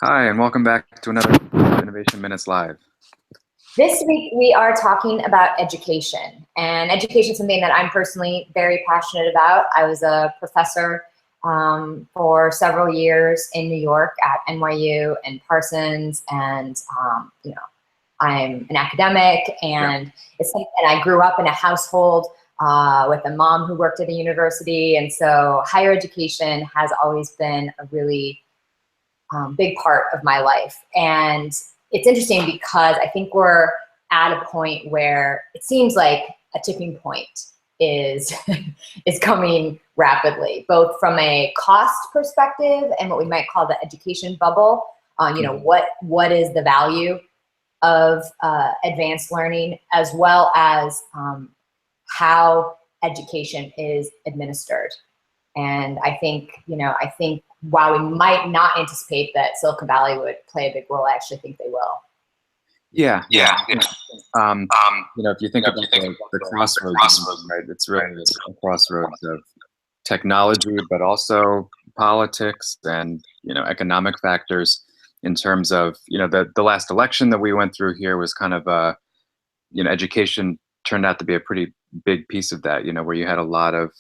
Hi, and welcome back to another Innovation Minutes Live. This week, we are talking about education, and education is something that I'm personally very passionate about. I was a professor for several years in New York at NYU and Parsons, and I'm an academic, and it's something that I grew up in a household with a mom who worked at a university, and so higher education has always been a really big part of my life. And it's interesting because I think we're at a point where it seems like a tipping point is is coming rapidly, both from a cost perspective and what we might call the education bubble. What is the value of advanced learning, as well as how education is administered. And I think while we might not anticipate that Silicon Valley would play a big role, I actually think they will. Yeah. If you think about the crossroads, right? It's really a crossroads of technology, but also politics and economic factors. In terms of the last election that we went through here was kind of education turned out to be a pretty big piece of that. Where you had a lot of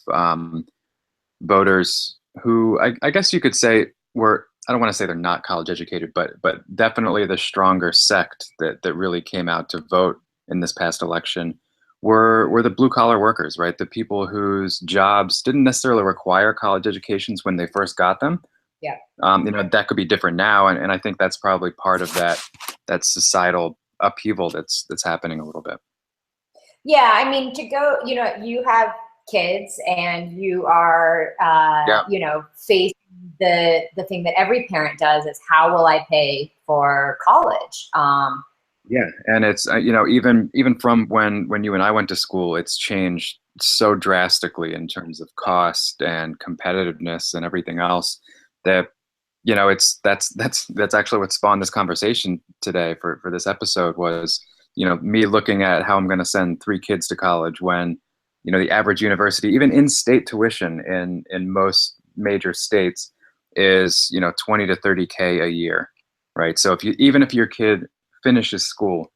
voters who I guess you could say were, I don't want to say they're not college educated, but definitely the stronger sect that really came out to vote in this past election were the blue collar workers, right? The people whose jobs didn't necessarily require college educations when they first got them. Yeah. That could be different now, and I think that's probably part of that societal upheaval that's happening a little bit. Yeah, I mean, you have kids, and you are, facing the thing that every parent does is, how will I pay for college? Yeah, and it's even from when you and I went to school, it's changed so drastically in terms of cost and competitiveness and everything else that it's that's actually what spawned this conversation today for this episode was me looking at how I'm going to send 3 kids to college when the average university, even in-state tuition in most major states, is 20 to 30K a year, right? So even if your kid finishes school,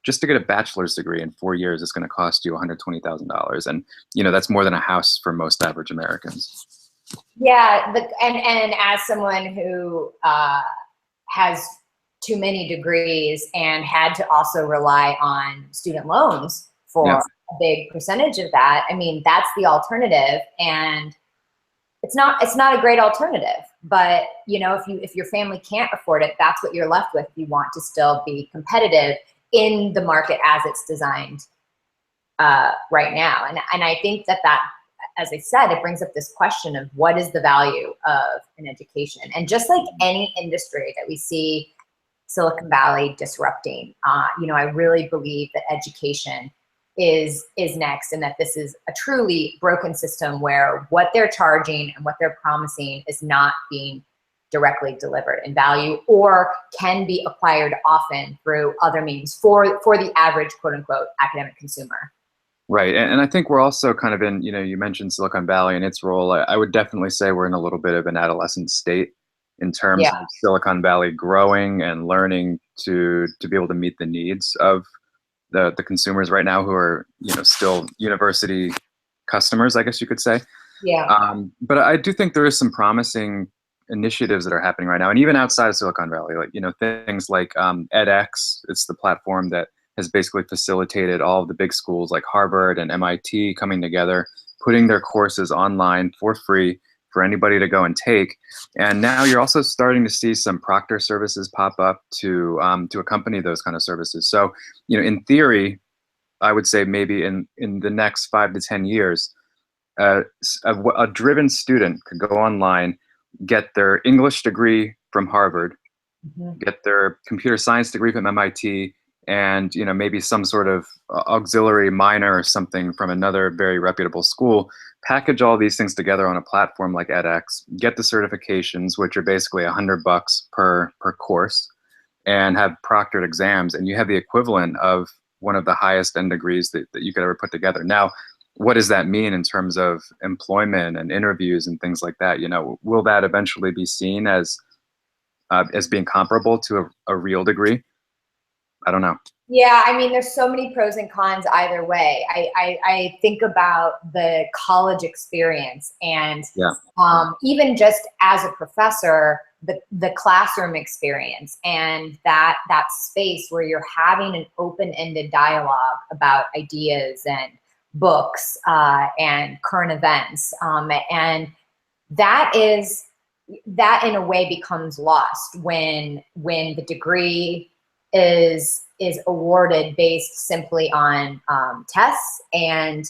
just to get a bachelor's degree in 4 years, it's going to cost you $120,000, and that's more than a house for most average Americans. Yeah, and as someone who has too many degrees and had to also rely on student loans for a big percentage of that, I mean, that's the alternative, and it's not a great alternative. But if your family can't afford it, that's what you're left with. You want to still be competitive in the market as it's designed right now, and I think that, as I said, it brings up this question of what is the value of an education. And just like any industry that we see Silicon Valley disrupting, I really believe that education is next, and that this is a truly broken system where what they're charging and what they're promising is not being directly delivered in value, or can be acquired often through other means for the average quote unquote academic consumer. Right. And I think we're also kind of in, you mentioned Silicon Valley and its role. I would definitely say we're in a little bit of an adolescent state in terms of Silicon Valley growing and learning to be able to meet the needs of the consumers right now, who are, still university customers, I guess you could say. Yeah. But I do think there is some promising initiatives that are happening right now. And even outside of Silicon Valley, like, things like edX, it's the platform that has basically facilitated all of the big schools like Harvard and MIT coming together, putting their courses online for free for anybody to go and take. And now you're also starting to see some proctor services pop up to accompany those kind of services. So, in theory, I would say maybe in the next 5 to 10 years, a driven student could go online, get their English degree from Harvard, get their computer science degree from MIT, and maybe some sort of auxiliary minor or something from another very reputable school, package all these things together on a platform like edX, get the certifications, which are basically $100 per course, and have proctored exams, and you have the equivalent of one of the highest end degrees that you could ever put together. Now, what does that mean in terms of employment and interviews and things like that? Will that eventually be seen as as being comparable to a real degree. I don't know. Yeah, I mean, there's so many pros and cons either way. I think about the college experience, and Yeah. even just as a professor, the classroom experience and that space where you're having an open-ended dialogue about ideas and books and current events, and that in a way becomes lost when the degree is awarded based simply on tests and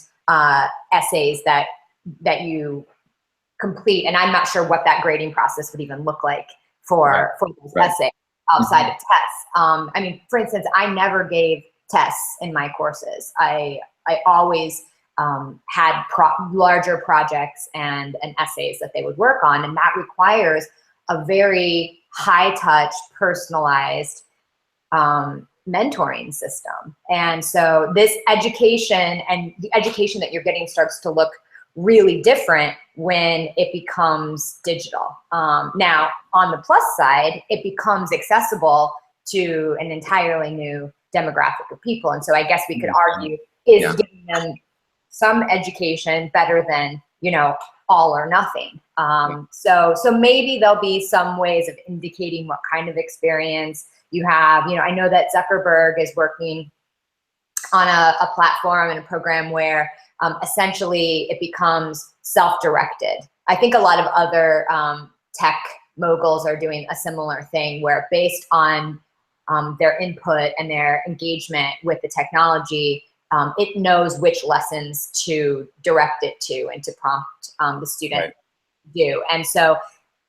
essays that you complete. And I'm not sure what that grading process would even look like for those essays outside of tests. I mean, for instance, I never gave tests in my courses. I always had larger projects and essays that they would work on, and that requires a very high touch, personalized mentoring system. And so this education and the education that you're getting starts to look really different when it becomes digital. Now, on the plus side, it becomes accessible to an entirely new demographic of people. And so I guess we could argue, is giving them some education better than, you know, all or nothing? So maybe there'll be some ways of indicating what kind of experience you have. You know, I know that Zuckerberg is working on a platform and a program where essentially it becomes self-directed. I think a lot of other tech moguls are doing a similar thing where, based on their input and their engagement with the technology, it knows which lessons to direct it to and to prompt the student to do. And so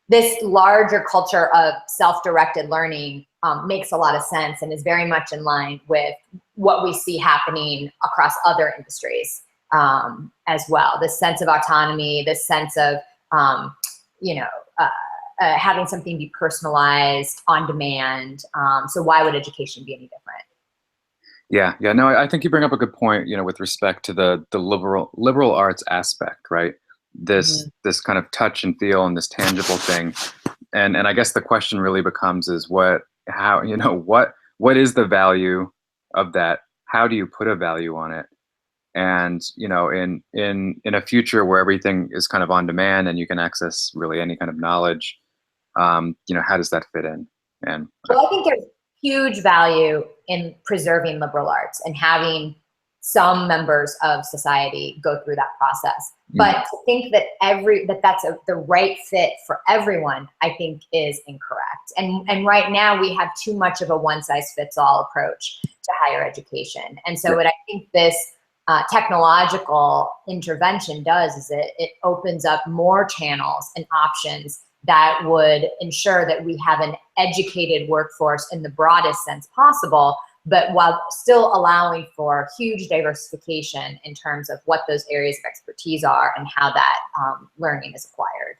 this larger culture of self-directed learning makes a lot of sense and is very much in line with what we see happening across other industries as well. This sense of autonomy, this sense of, having something be personalized on demand. So why would education be any different? Yeah. No, I think you bring up a good point, you know, with respect to the liberal arts aspect, right? This kind of touch and feel and this tangible thing. And I guess the question really becomes is what is the value of that? How do you put a value on it? And, you know, in a future where everything is kind of on demand and you can access really any kind of knowledge, how does that fit in? And well, I think there's huge value in preserving liberal arts and having some members of society go through that process. But to think that that's the right fit for everyone, I think is incorrect. And right now we have too much of a one-size-fits-all approach to higher education. And so what I think this technological intervention does is it opens up more channels and options that would ensure that we have an educated workforce in the broadest sense possible, but while still allowing for huge diversification in terms of what those areas of expertise are and how that learning is acquired.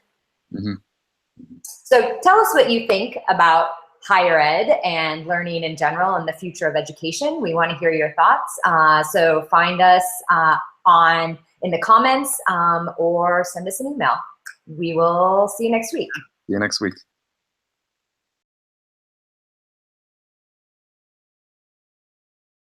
So tell us what you think about higher ed and learning in general and the future of education. We want to hear your thoughts. So find us in the comments or send us an email. We will see you next week. See you next week.